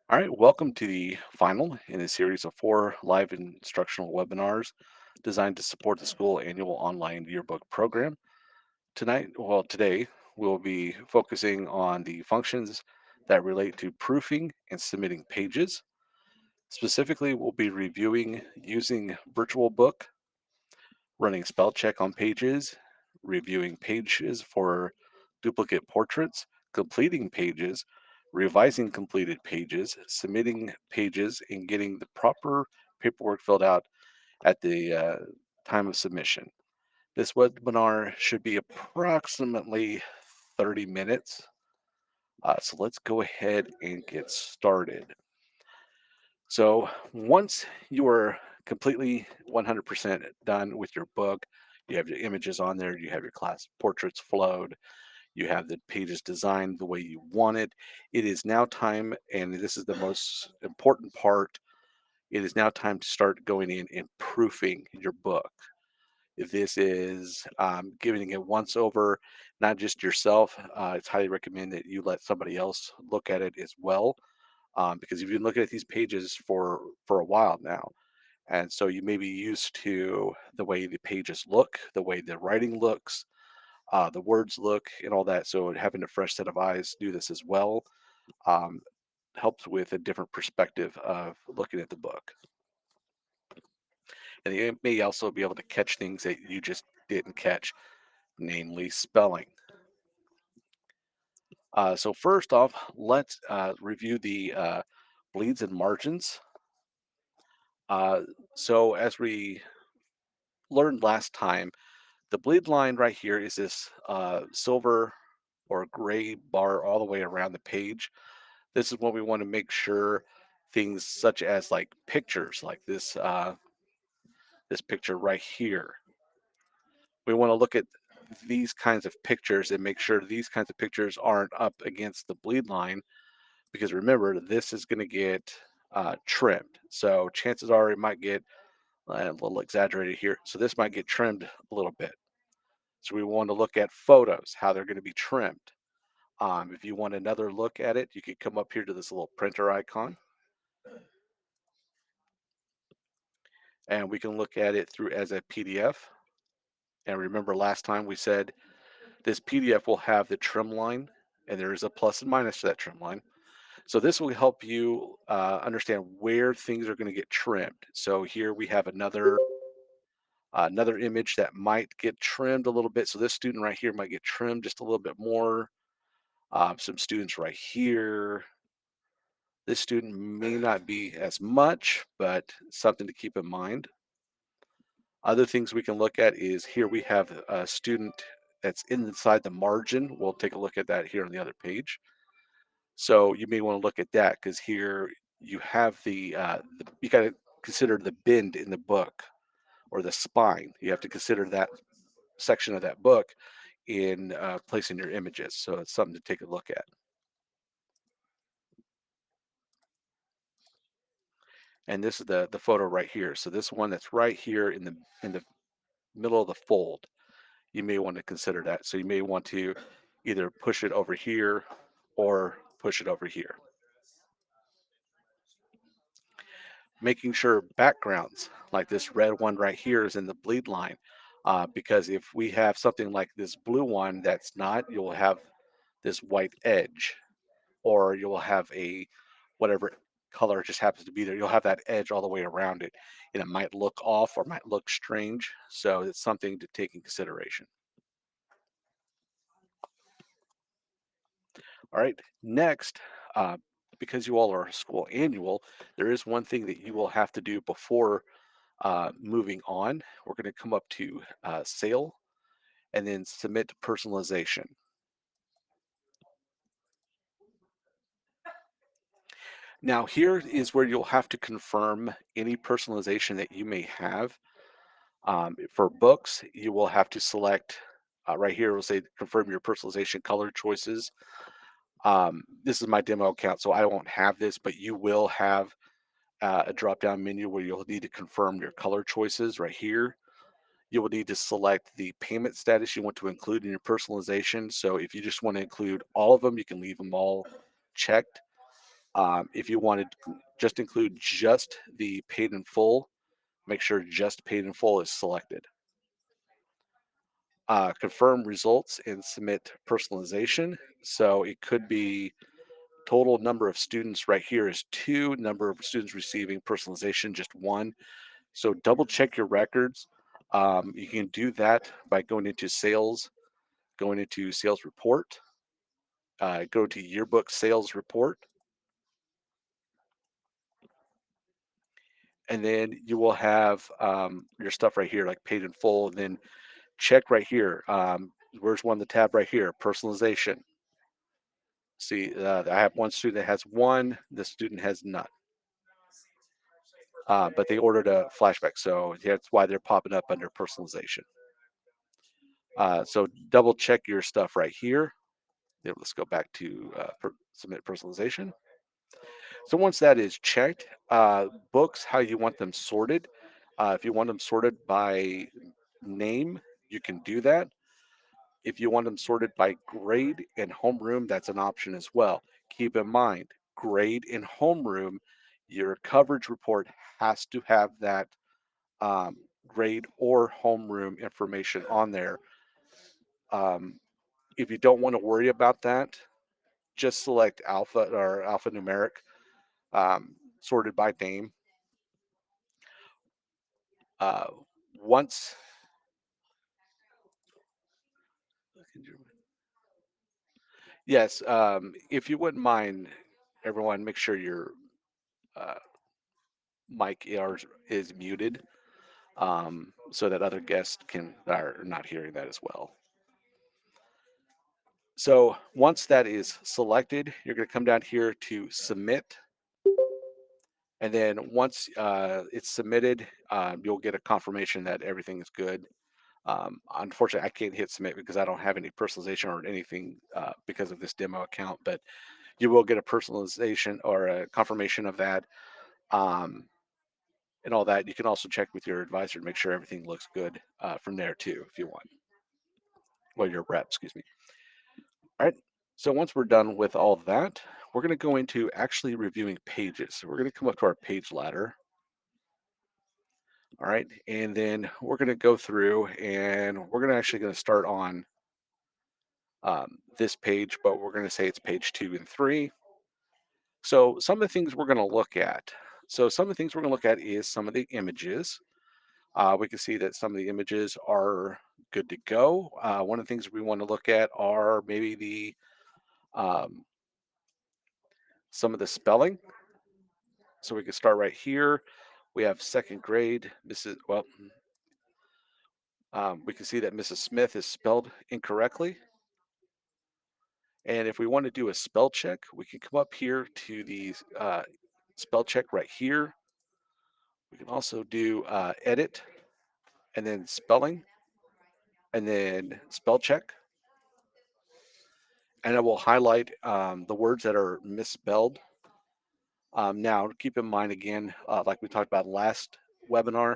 All right, welcome to the final in a series of four live instructional webinars designed to support the school annual online yearbook program. Today, we'll be focusing on the functions that relate to proofing and submitting pages. Specifically, we'll be reviewing using virtual book, running spell check on pages, reviewing pages for duplicate portraits, completing pages, revising completed pages, submitting pages, and getting the proper paperwork filled out at the time of submission. This webinar should be approximately 30 minutes. So let's go ahead and get started. So once you are completely 100% done with your book, you have your images on there, you have your class portraits flowed, you have the pages designed the way you want it. It is now time, and this is the most important part. It is now time to start going in and proofing your book. This is giving it once over, not just yourself. It's highly recommend that you let somebody else look at it as well, because you've been looking at these pages for a while now, and so you may be used to the way the pages look, the way the writing looks, the words look, and all that. So having a fresh set of eyes do this as well um, helps with a different perspective of looking at the book, and you may also be able to catch things that you just didn't catch, namely spelling. So first off, let's review the bleeds and margins. Uh, so as we learned last time, the bleed line right here is this silver or gray bar all the way around the page. This is when we want to make sure things such as like pictures, like this picture right here. We want to look at these kinds of pictures and make sure these kinds of pictures aren't up against the bleed line, because remember, this is going to get trimmed. So chances are it might get a little exaggerated here. So this might get trimmed a little bit. So we want to look at photos, how they're going to be trimmed. If you want another look at it, you could come up here to this little printer icon, and we can look at it through as a PDF. And remember last time we said this PDF will have the trim line, and there is a plus and minus to that trim line. So this will help you understand where things are going to get trimmed. So here we have another image that might get trimmed a little bit. So this student right here might get trimmed just a little bit more. Some students right here. This student may not be as much, but something to keep in mind. Other things we can look at is here we have a student that's inside the margin. We'll take a look at that here on the other page. So you may want to look at that because here you have you got to consider the bend in the book or the spine. You have to consider that section of that book in placing your images. So it's something to take a look at. And this is the photo right here. So this one that's right here in the middle of the fold, you may want to consider that. So you may want to either push it over here or push it over here. Making sure backgrounds like this red one right here is in the bleed line. Because if we have something like this blue one that's not, you'll have this white edge, or you'll have a whatever color just happens to be there. You'll have that edge all the way around it, and it might look off or might look strange. So it's something to take in consideration. All right. Next, uh, because you all are school annual, there is one thing that you will have to do before moving on. We're going to come up to sale and then submit personalization. Now, here is where you'll have to confirm any personalization that you may have. For books, you will have to select right here, it will say confirm your personalization color choices. This is my demo account, so I won't have this, but you will have a drop down menu where you'll need to confirm your color choices right here. You will need to select the payment status you want to include in your personalization. So if you just want to include all of them, you can leave them all checked. If you wanted to just include just the paid in full, make sure just paid in full is selected. Confirm results and submit personalization. So it could be total number of students right here is two, number of students receiving personalization, just one. So double check your records. You can do that by going into sales report, go to yearbook sales report, and then you will have your stuff right here, like paid in full. And then check right here. Where's one, the tab right here, personalization. See, I have one student that has one, the student has none. But they ordered a flashback, so that's why they're popping up under personalization. So double check your stuff right here. Yeah, let's go back to submit personalization. So once that is checked, books, how you want them sorted. If you want them sorted by name, you can do that. If you want them sorted by grade and homeroom, that's an option as well. Keep in mind, grade and homeroom, your coverage report has to have that grade or homeroom information on there. Um, if you don't want to worry about that, just select alpha or alphanumeric, sorted by name. Uh, once, yes, if you wouldn't mind, everyone, make sure your uh, mic is muted, so that other guests are not hearing that as well. So once that is selected, you're going to come down here to submit. And then once it's submitted, you'll get a confirmation that everything is good. Unfortunately, I can't hit submit because I don't have any personalization or anything because of this demo account, but you will get a personalization or a confirmation of that um, and all that. You can also check with your advisor to make sure everything looks good from there too, if you want. Well, your rep, excuse me. All right. So once we're done with all of that, we're going to go into actually reviewing pages. So we're going to come up to our page ladder. All right. And then we're going to go through and we're going to actually going to start on this page, but we're going to say it's page 2 and 3. So some of the things we're going to look at. So some of the things we're going to look at is some of the images. We can see that some of the images are good to go. One of the things we want to look at are maybe the um, some of the spelling. So we can start right here. We have second grade. We can see that Mrs. Smith is spelled incorrectly. And if we want to do a spell check, we can come up here to the spell check right here. We can also do edit and then spelling and then spell check. And it will highlight the words that are misspelled. Now, keep in mind again, like we talked about last webinar,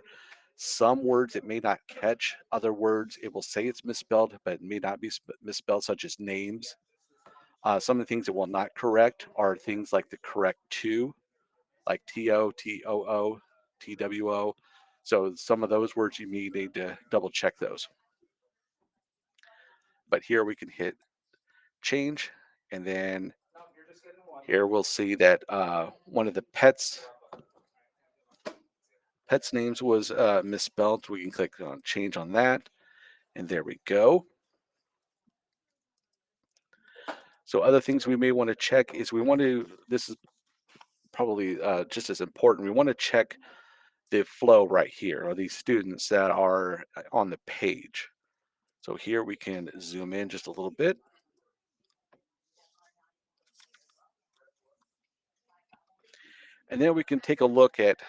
some words it may not catch, other words it will say it's misspelled, but it may not be misspelled, such as names. Some of the things it will not correct are things like the correct to, like TO, TOO, TWO. So some of those words you may need to double check those. But here we can hit change, and then here we'll see that one of the pets names was misspelled. We can click on change on that, and there we go. So other things we may want to check is this is probably just as important. We want to check the flow right here, or these students that are on the page. So here we can zoom in just a little bit. And then we can take a look at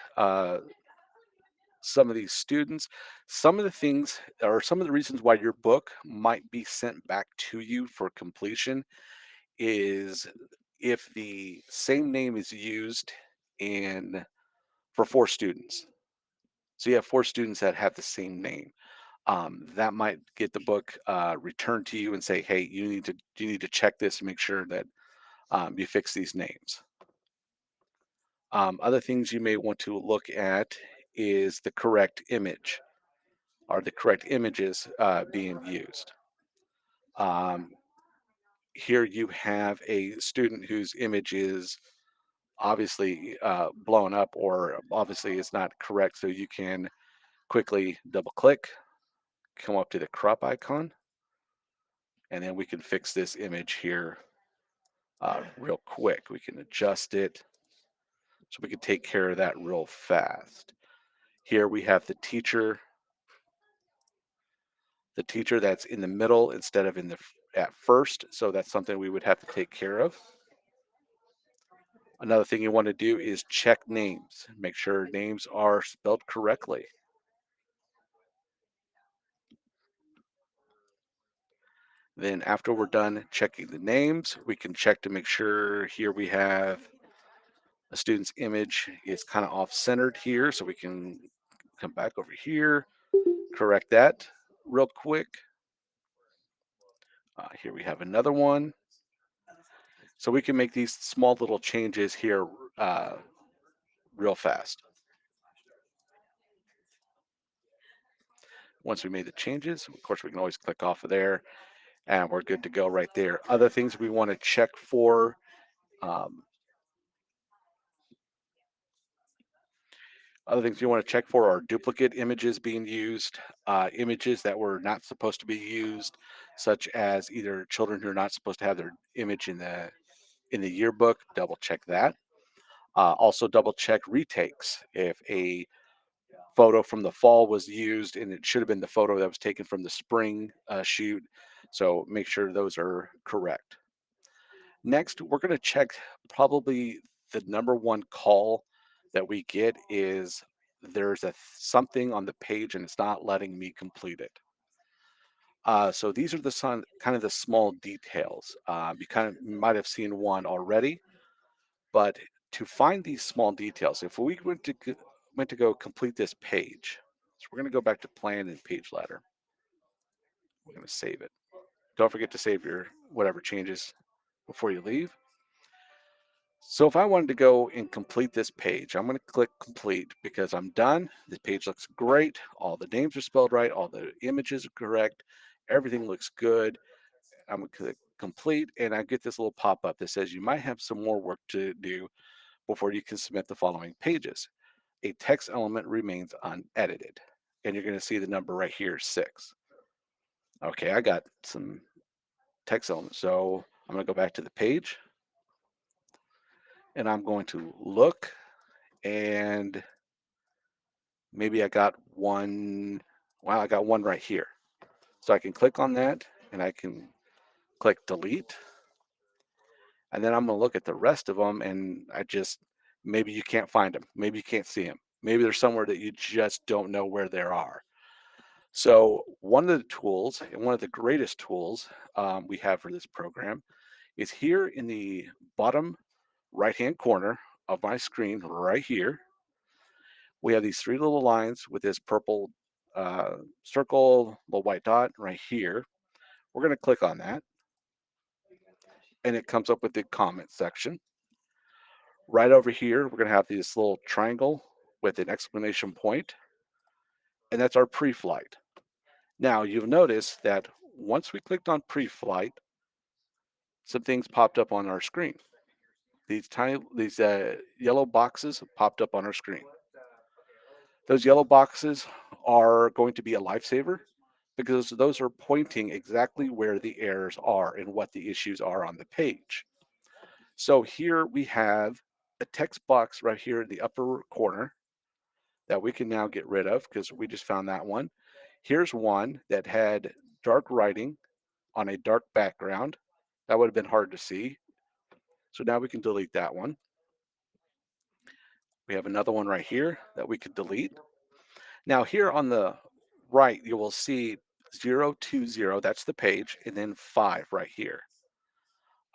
some of these students. Some of the things or some of the reasons why your book might be sent back to you for completion is if the same name is used in for 4 students. So you have 4 students that have the same name. That might get the book returned to you and say, "Hey, you need to check this and make sure that you fix these names." Other things you may want to look at is the correct image. Are the correct images being used? Um, Here you have a student whose image is obviously blown up or obviously is not correct. So you can quickly double click, come up to the crop icon, and then we can fix this image here real quick. We can adjust it so we can take care of that real fast. Here we have the teacher that's in the middle instead of at first. So that's something we would have to take care of. Another thing you want to do is check names. Make sure names are spelled correctly. Then after we're done checking the names, we can check to make sure here we have a student's image is kind of off centered here. So we can come back over here, correct that real quick. Here we have another one. So we can make these small little changes here uh, real fast. Once we made the changes, of course, we can always click off of there and we're good to go right there. Other things we want to check for, um, other things you want to check for are duplicate images being used, images that were not supposed to be used, such as either children who are not supposed to have their image in the yearbook. Double check that. Also, double check retakes. If a photo from the fall was used and it should have been the photo that was taken from the spring shoot, so make sure those are correct. Next, we're going to check probably the number one call that we get is there's something on the page and it's not letting me complete it. So these are kind of the small details. You kind of might have seen one already, but to find these small details, if we went to go complete this page, so we're going to go back to plan and page ladder. We're going to save it. Don't forget to save your whatever changes before you leave. So if I wanted to go and complete this page, I'm going to click complete because I'm done. The page looks great. All the names are spelled right. All the images are correct. Everything looks good. I'm going to click complete and I get this little pop-up that says you might have some more work to do before you can submit the following pages. A text element remains unedited. And you're going to see the number right here, 6. Okay, I got some text elements. So I'm going to go back to the page and I'm going to look and maybe I got one. Wow, I got one right here. So I can click on that and I can click delete. And then I'm going to look at the rest of them and maybe you can't find them. Maybe you can't see them. Maybe there's somewhere that you just don't know where they are. So one of the tools and one of the greatest tools we have for this program is here in the bottom right-hand corner of my screen right here. We have these 3 little lines with this purple circle, little white dot right here. We're going to click on that, and it comes up with the comment section. Right over here, we're going to have this little triangle with an exclamation point, and that's our pre-flight. Now, you'll notice that once we clicked on pre-flight, some things popped up on our screen. These yellow boxes popped up on our screen. Those yellow boxes are going to be a lifesaver because those are pointing exactly where the errors are and what the issues are on the page. So here we have a text box right here in the upper corner that we can now get rid of because we just found that one. Here's one that had dark writing on a dark background. That would have been hard to see. So now we can delete that one. We have another one right here that we could delete. Now here on the right, you will see 020, that's the page, and then 5 right here.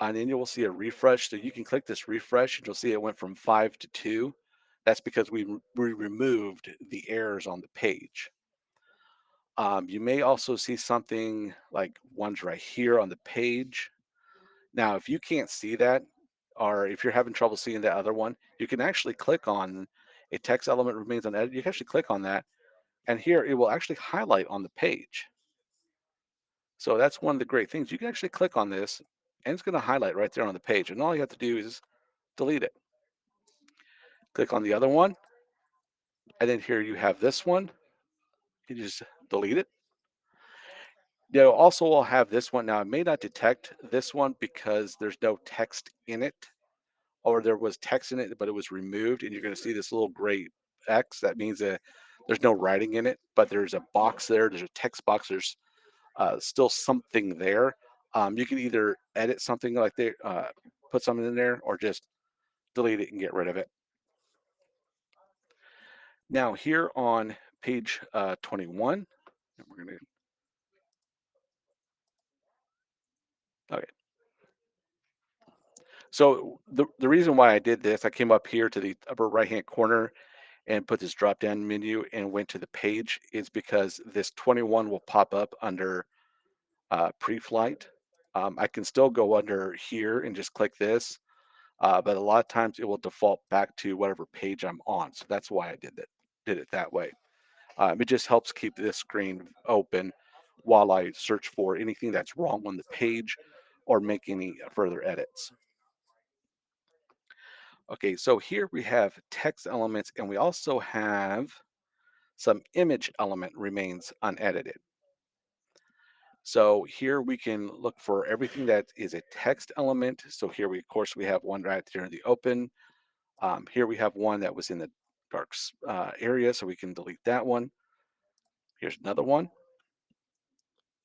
And then you will see a refresh. So you can click this refresh and you'll see it went from 5 to 2. That's because we removed the errors on the page. You may also see something like ones right here on the page. Now, if you can't see that, or if you're having trouble seeing that other one, you can actually click on a text element remains unedited. You can actually click on that, and here it will actually highlight on the page. So that's one of the great things. You can actually click on this, and it's going to highlight right there on the page. And all you have to do is delete it. Click on the other one, and then here you have this one. You just delete it. Now, also, I'll have this one. Now, it may not detect this one because there's no text in it, or there was text in it, but it was removed, and you're going to see this little gray X. That means that there's no writing in it, but there's a box there. There's a text box. There's still something there. You can either edit something like there, put something in there, or just delete it and get rid of it. Now, here on page 21, we're going to, okay. So the reason why I did this, I came up here to the upper right hand corner and put this drop down menu and went to the page is because this 21 will pop up under pre-flight. I can still go under here and just click this, but a lot of times it will default back to whatever page I'm on. So that's why I did it that way. It just helps keep this screen open while I search for anything that's wrong on the page or make any further edits. Okay, so here we have text elements and we also have some image element remains unedited. So here we can look for everything that is a text element. So here we, of course, we have one right there in the open. Here we have one that was in the dark area, so we can delete that one. Here's another one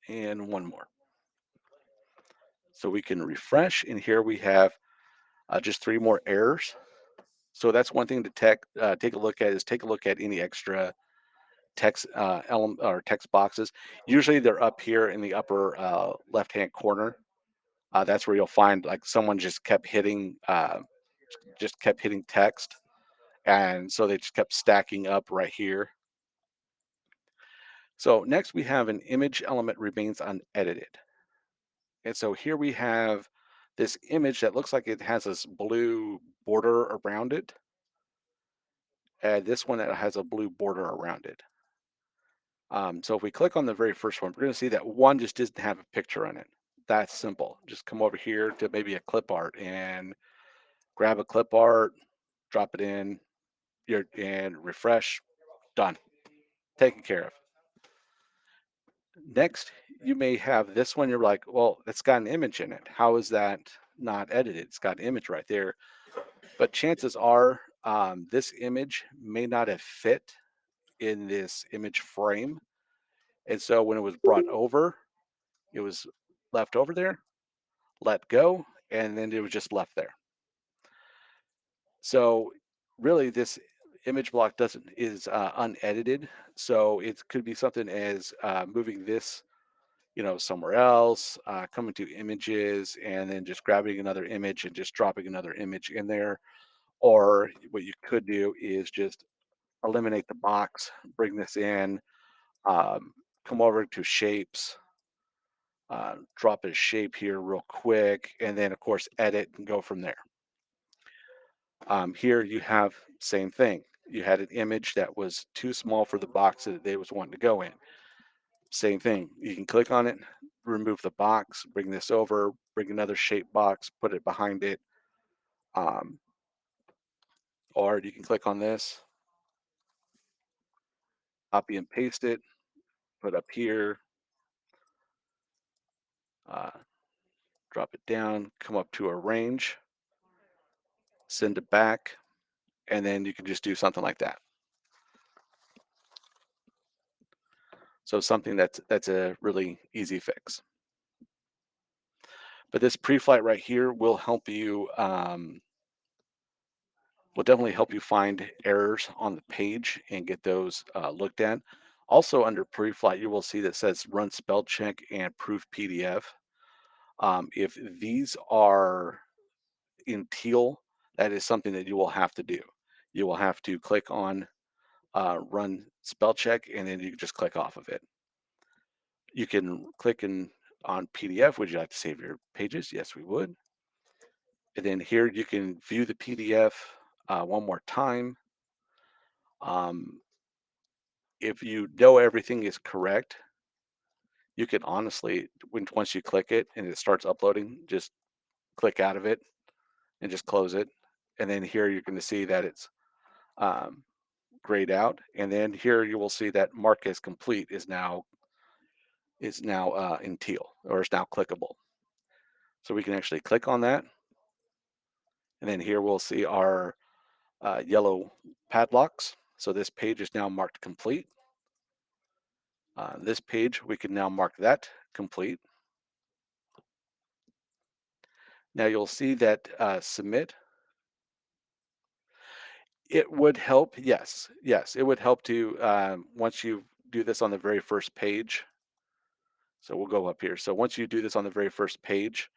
and one more. So we can refresh, and here we have just three more errors. So that's one thing to take a look at is take a look at any extra text element or text boxes. Usually they're up here in the upper left hand corner. That's where you'll find like someone just kept hitting text, and so they just kept stacking up right here. So next we have an image element remains unedited, and so here we have this image that looks like it has this blue border around it, and this one that has a blue border around it. So if we click on the very first one, we're going to see that one just doesn't have a picture on it. That's simple. Just come over here to maybe a clip art and grab a clip art, drop it in, and refresh. Done. Taken care of. Next, you may have this one. You're like, well, it's got an image in it. How is that not edited? It's got an image right there. But chances are this image may not have fit in this image frame. And so when it was brought over, it was left over there, let go, and then it was just left there. So really, this image block doesn't is unedited. So it could be something as moving this, somewhere else, coming to images, and then just grabbing another image and just dropping another image in there. Or what you could do is just eliminate the box, bring this in, come over to shapes, drop a shape here real quick, and then of course edit and go from there. Here you have same thing. You had an image that was too small for the box that they was wanting to go in. Same thing. You can click on it, remove the box, bring this over, bring another shape box, put it behind it. Um, or you can click on this, copy and paste it, put up here, uh, drop it down, come up to arrange, send it back, and then you can just do something like that. So something that's a really easy fix. But this pre-flight right here will definitely help you find errors on the page and get those looked at. Also under pre-flight, you will see that says run spell check and proof PDF. If these are in teal, that is something that you will have to do. You will have to click on run spell check, and then you can just click off of it. You can click on PDF. Would you like to save your pages? Yes, we would. And then here you can view the PDF one more time. Um, if you know everything is correct, you can honestly, once you click it and it starts uploading, just click out of it and just close it. And then here you're going to see that it's um, grayed out. And then here you will see that mark as complete is now in teal, or is now clickable. So we can actually click on that. And then here we'll see our yellow padlocks. So this page is now marked complete. This page, we can now mark that complete. Now you'll see that submit. It would help, yes, yes, it would help to once you do this on the very first page. So we'll go up here. So once you do this on the very first page,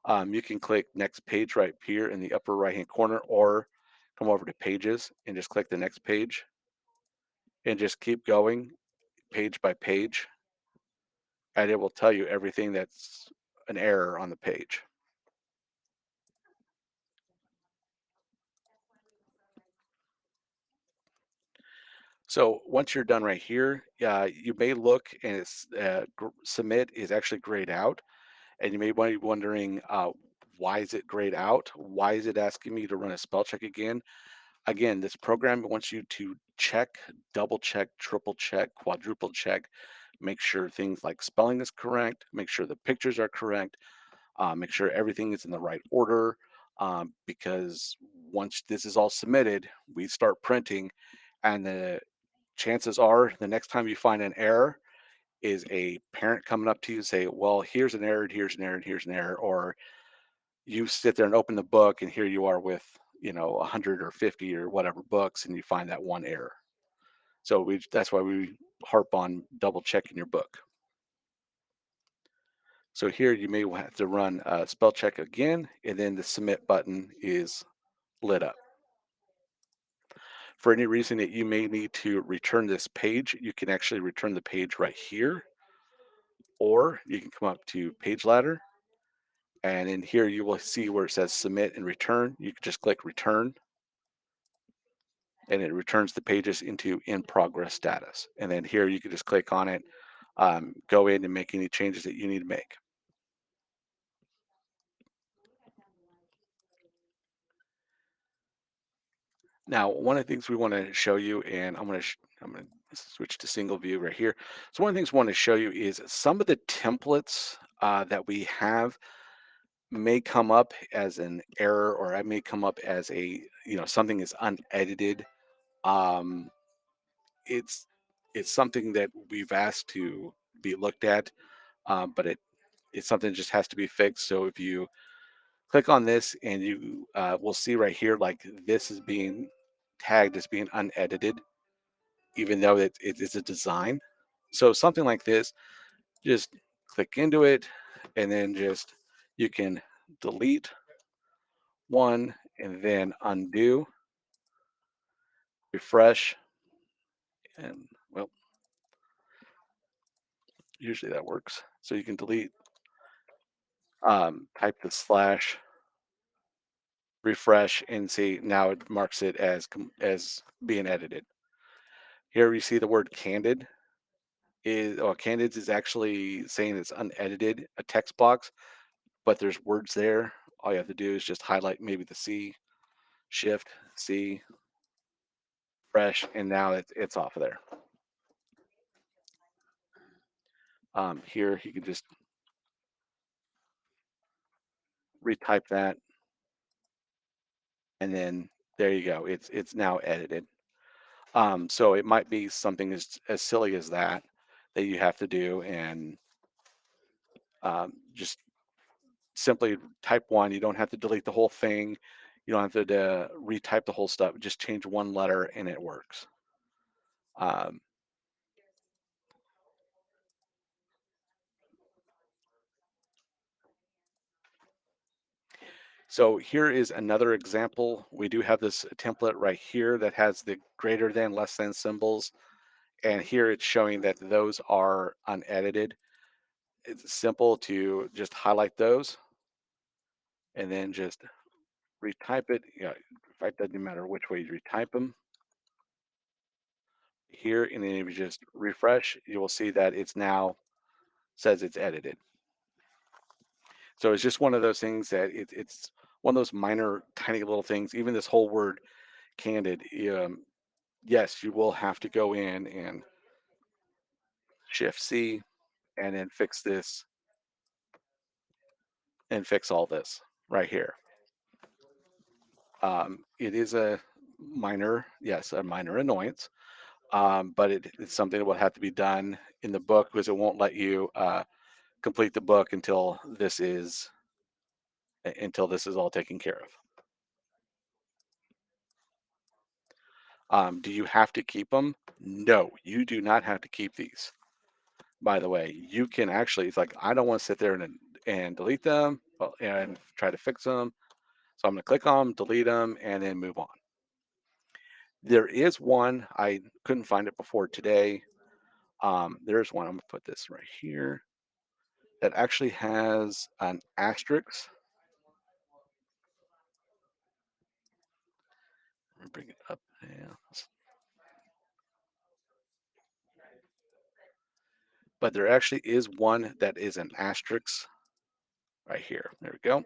you can click next page right here in the upper right hand corner, or come over to pages and just click the next page and just keep going page by page, and it will tell you everything that's an error on the page. So once you're done right here, you may look and it's submit is actually grayed out, and you may be wondering why is it grayed out? Why is it asking me to run a spell check again? Again, this program wants you to check, double check, triple check, quadruple check, make sure things like spelling is correct, make sure the pictures are correct, make sure everything is in the right order. Because once this is all submitted, we start printing, and the chances are the next time you find an error is a parent coming up to you and say, well, here's an error, and here's an error, and here's an error. Or you sit there and open the book, and here you are with 100 or 50 or whatever books, and you find that one error. So that's why we harp on double checking your book. So here you may have to run spell check again, and then the submit button is lit up. For any reason that you may need to return this page, you can actually return the page right here, or you can come up to page ladder, and in here you will see where it says submit and return. You can just click return, and it returns the pages into in progress status. And then here you can just click on it, go in and make any changes that you need to make. Now, one of the things we want to show you, and I'm going to switch to single view right here. So one of the things we want to show you is some of the templates that we have may come up as an error, or I may come up as something is unedited. Um, it's it's something that we've asked to be looked at, but it's something that just has to be fixed. So if you click on this, and you will see right here, like this is being tagged as being unedited, even though it is a design. So something like this, just click into it, and then just you can delete one and then undo, refresh, and well, usually that works. So you can delete, type the slash, refresh, and see now it marks it as being edited. Here you see the word candid candid is actually saying it's unedited, a text box, but there's words there. All you have to do is just highlight maybe the C, shift C, fresh, and now it's off of there. Here you can just retype that, and then there you go. It's now edited. So it might be something as silly as that that you have to do, and just simply type one. You don't have to delete the whole thing. You don't have to retype the whole stuff. Just change one letter, and it works. Um, so here is another example. We do have this template right here that has the greater than, less than symbols, and here it's showing that those are unedited. It's simple to just highlight those, and then just retype it. Yeah, in fact, doesn't matter which way you retype them here, and then if you just refresh, you will see that it's now says it's edited. So it's just one of those things that it's one of those minor, tiny little things. Even this whole word candid, yes, you will have to go in and Shift C and then fix this and fix all this right here. It is a minor, yes, a minor annoyance, but it's something that will have to be done in the book because it won't let you complete the book until this is all taken care of. Do you have to keep them? No, you do not have to keep these. By the way, you can actually, it's like, I don't want to sit there and delete them and try to fix them. So I'm going to click on 'em, delete them, and then move on. There is one, I couldn't find it before today. There's one, I'm going to put this right here, that actually has an asterisk. Let me bring it up. Yeah. But there actually is one that is an asterisk right here. There we go.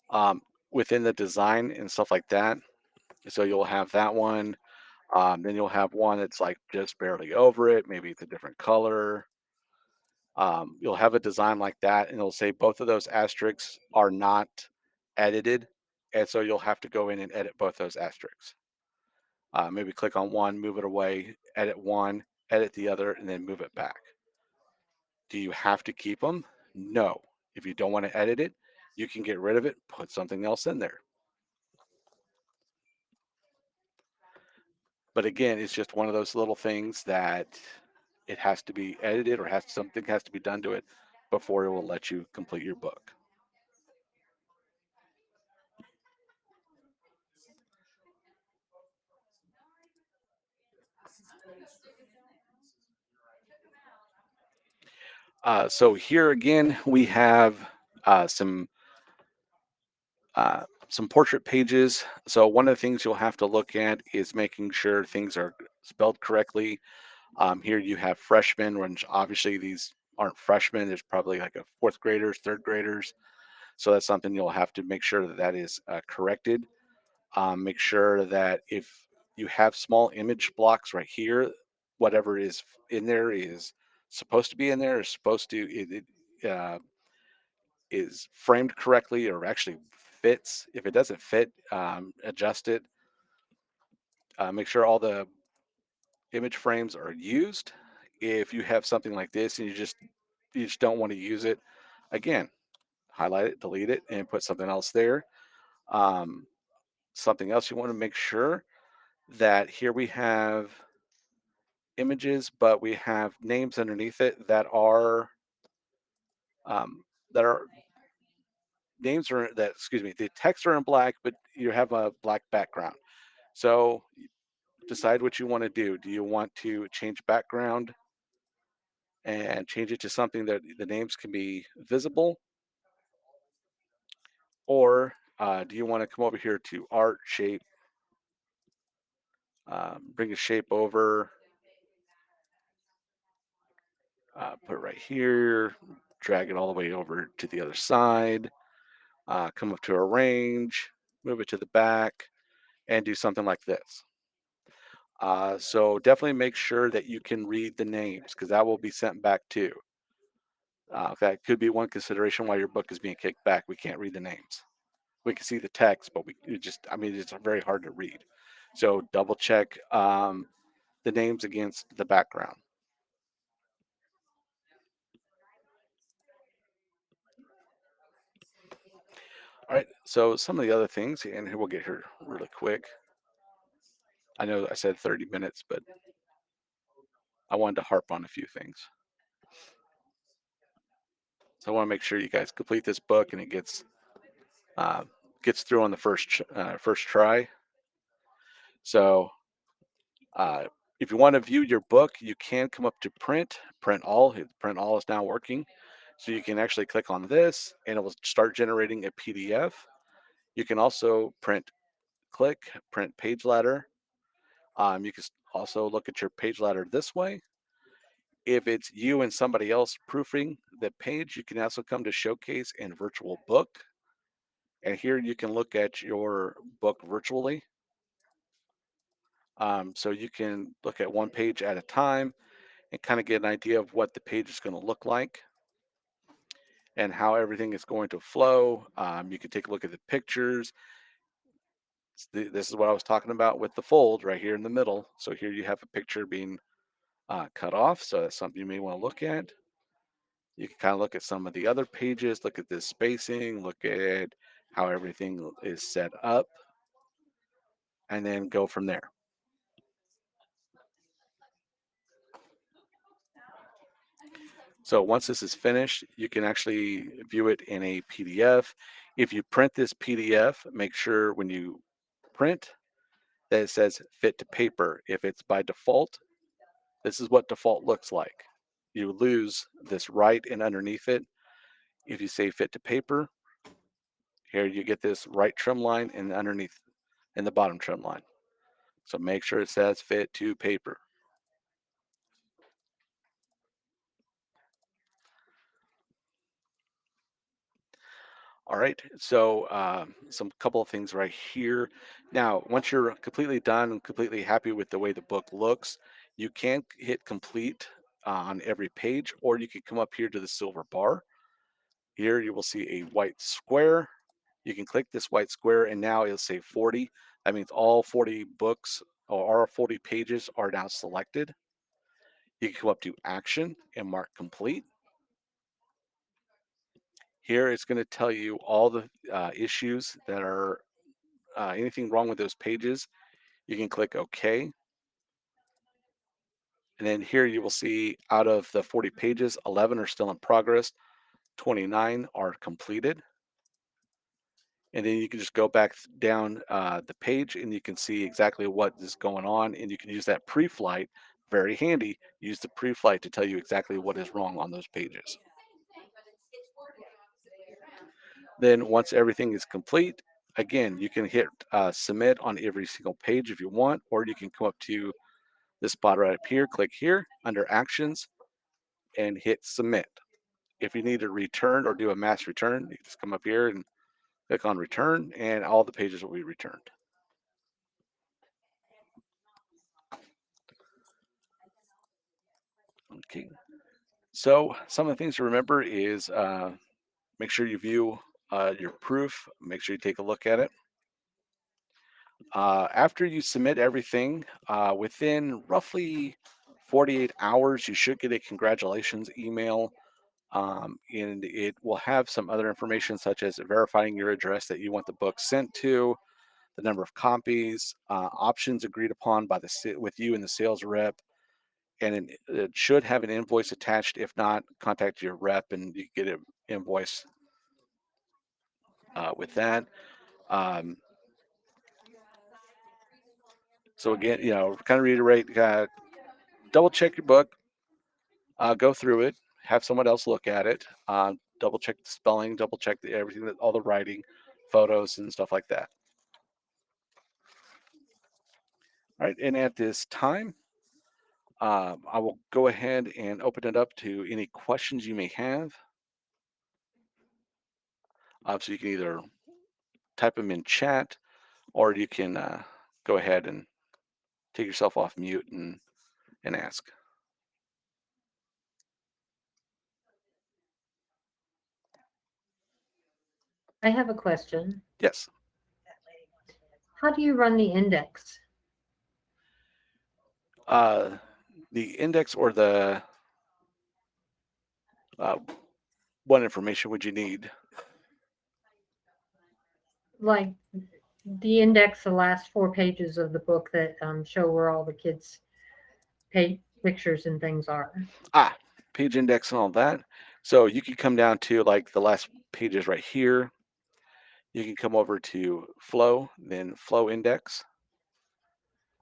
Um, Within the design and stuff like that. So you'll have that one. Then you'll have one that's like just barely over it. Maybe it's a different color. You'll have a design like that, and it'll say both of those asterisks are not edited. And so you'll have to go in and edit both those asterisks. Maybe click on one, move it away, edit one, edit the other, and then move it back. Do you have to keep them? No. If you don't want to edit it, you can get rid of it, put something else in there. But again, it's just one of those little things that it has to be edited or has something has to be done to it before it will let you complete your book. So here again, we have uh, some some portrait pages. So one of the things you'll have to look at is making sure things are spelled correctly. Here you have freshmen, which obviously these aren't freshmen. There's probably like a fourth graders, third graders. So that's something you'll have to make sure that that is corrected. Make sure that if you have small image blocks right here, whatever is in there is supposed to be in there is supposed to is framed correctly or actually fits. If it doesn't fit, adjust it. Make sure all the image frames are used. If you have something like this and you just don't want to use it, again, highlight it, delete it, and put something else there. Um, Something else you want to make sure that here we have images, but we have names underneath it um, that are names are that excuse me, the text are in black, but you have a black background. So decide what you want to do. Do you want to change background and change it to something that the names can be visible, or do you want to come over here to art shape, bring a shape over, put it right here, drag it all the way over to the other side, come up to arrange, move it to the back, and do something like this. So definitely make sure that you can read the names because that will be sent back too. That could be one consideration why your book is being kicked back. We can't read the names. We can see the text, but I mean, it's very hard to read. So double check the names against the background. All right. So some of the other things, and here we'll get here really quick. I know I said 30 minutes, but I wanted to harp on a few things. So I want to make sure you guys complete this book and it uh, gets through on the first try. So uh, if you want to view your book, you can come up to print all. Print all is now working. So you can actually click on this and it will start generating a PDF. You can also print page ladder. You can also look at your page ladder this way. If it's you and somebody else proofing the page, you can also come to Showcase and Virtual Book. And here you can look at your book virtually. So you can look at one page at a time and kind of get an idea of what the page is going to look like and how everything is going to flow. You can take a look at the pictures. This is what I was talking about with the fold right here in the middle. So here you have a picture being cut off. So that's something you may want to look at. You can kind of look at some of the other pages, look at this spacing, look at how everything is set up, and then go from there. So once this is finished, you can actually view it in a PDF. If you print this PDF, make sure when you print that it says fit to paper. If it's by default, this is what default looks like. You lose this right and underneath it. If you say fit to paper, here you get this right trim line and underneath in the bottom trim line. So make sure it says fit to paper. All right, so some couple of things right here. Now, once you're completely done and completely happy with the way the book looks, you can hit complete on every page, or you can come up here to the silver bar. Here you will see a white square. You can click this white square, and now it'll say 40. That means all 40 books or all 40 pages are now selected. You can come up to action and mark complete. Here it's going to tell you all the issues that are anything wrong with those pages. You can click OK. And then here you will see out of the 40 pages, 11 are still in progress, 29 are completed. And then you can just go back down the page and you can see exactly what is going on. And you can use that pre-flight, very handy, use the pre-flight to tell you exactly what is wrong on those pages. Then once everything is complete, again, you can hit submit on every single page if you want, or you can come up to this spot right up here, click here under actions and hit submit. If you need to return or do a mass return, you just come up here and click on return and all the pages will be returned. Okay. So some of the things to remember is make sure you view your proof. Make sure you take a look at it. After you submit everything, within roughly 48 hours, you should get a congratulations email. And it will have some other information such as verifying your address that you want the book sent to, the number of copies, options agreed upon by with you and the sales rep, and it should have an invoice attached. If not, contact your rep and you get an invoice with that. Um, so again, kind of reiterate, double check your book, go through it, have someone else look at it, double check the spelling, double check everything, all the writing, photos, and stuff like that. All right, and at this time, I will go ahead and open it up to any questions you may have. So you can either type them in chat or you can go ahead and take yourself off mute and ask. I have a question. Yes. How do you run the index? Uh, the index or the uh, what information would you need? Like the index, the last 4 pages of the book that show where all the kids' pictures and things are. Ah, page index and all that. So you can come down to like the last pages right here. You can come over to flow, then flow index.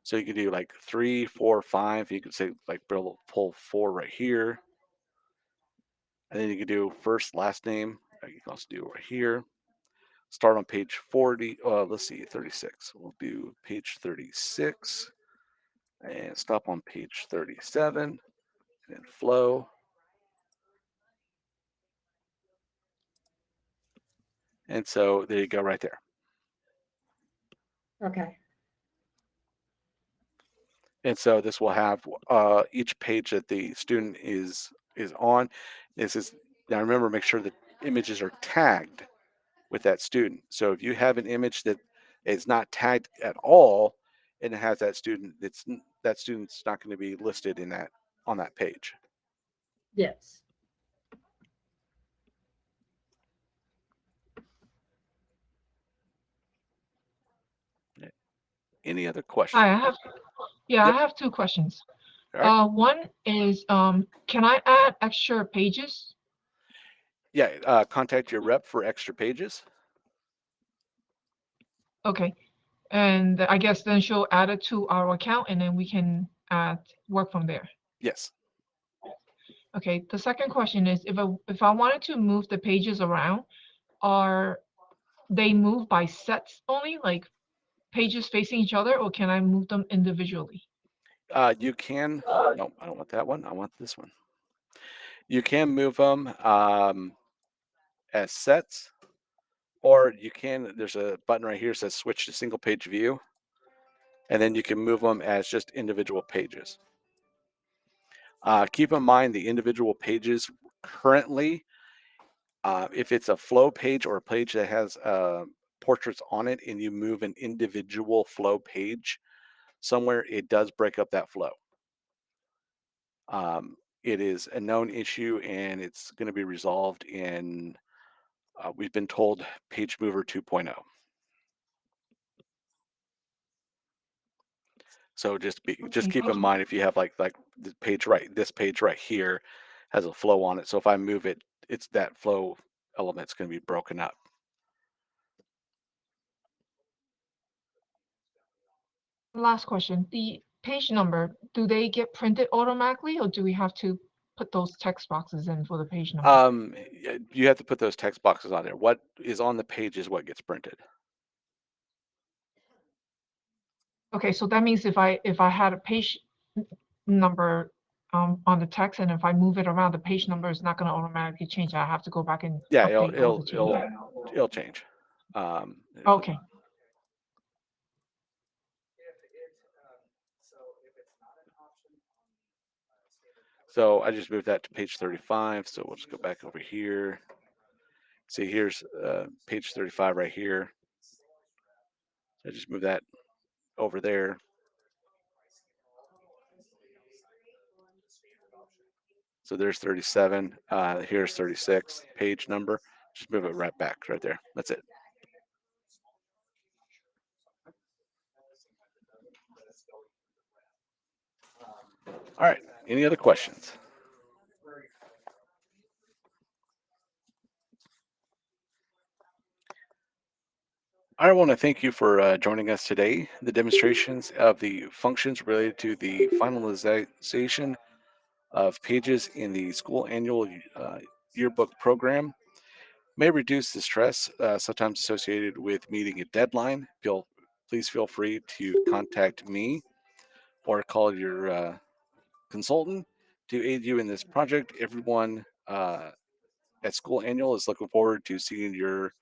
So you can do like 3, 4, 5. You could say like pull 4 right here. And then you can do first, last name. You can also do right here. Start on page 40. Let's see, 36. We'll do page 36 and stop on page 37 and then flow. And so there you go right there. Okay. And so this will have each page that the student is on. This is now remember make sure that images are tagged with that student. So if you have an image that is not tagged at all and it has that student, that student's not going to be listed in that on that page. Yes. Any other Hi, questions? I have yeah, I Yep. have two questions. All right. One is, can I add extra pages? Yeah. Contact your rep for extra pages. Okay, and I guess then she'll add it to our account, and then we can work from there. Yes. Okay, the second question is, if I wanted to move the pages around, are they moved by sets only, like pages facing each other, or can I move them individually? You can. No, I don't want that one. I want this one. You can move them as sets, or you can. There's a button right here that says switch to single page view, and then you can move them as just individual pages. Keep in mind the individual pages currently, if it's a flow page or a page that has portraits on it and you move an individual flow page somewhere, it does break up that flow. It is a known issue and it's going to be resolved in, we've been told, Page Mover 2.0. So just Okay, keep in mind if you have like this page right here has a flow on it. So if I move it, it's that flow element's going to be broken up. last question. The page number, do they get printed automatically, or do we have to put those text boxes in for the page number? You have to put those text boxes on there. What is on the page is what gets printed. Okay, so that means if I had a page number on the text, and if I move it around, the page number is not going to automatically change. I have to go back and Yeah, update all the changes. it'll change. If it- Okay. so I just moved that to page 35. So we'll just go back over here. See, here's page 35 right here. I just move that over there. So there's 37. Here's 36 page number. Just move it right back right there. That's it. All right. Any other questions? I want to thank you for joining us today. The demonstrations of the functions related to the finalization of pages in the school annual yearbook program may reduce the stress sometimes associated with meeting a deadline. Please feel free to contact me or call your consultant to aid you in this project. Everyone at School Annual is looking forward to seeing your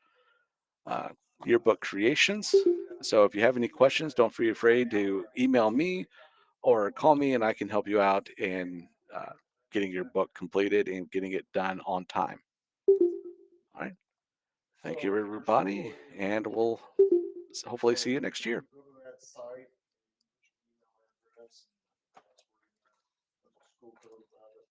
uh, yearbook creations. So if you have any questions, don't be afraid to email me or call me, and I can help you out in getting your book completed and getting it done on time. All right. Thank you, everybody, and we'll hopefully see you next year.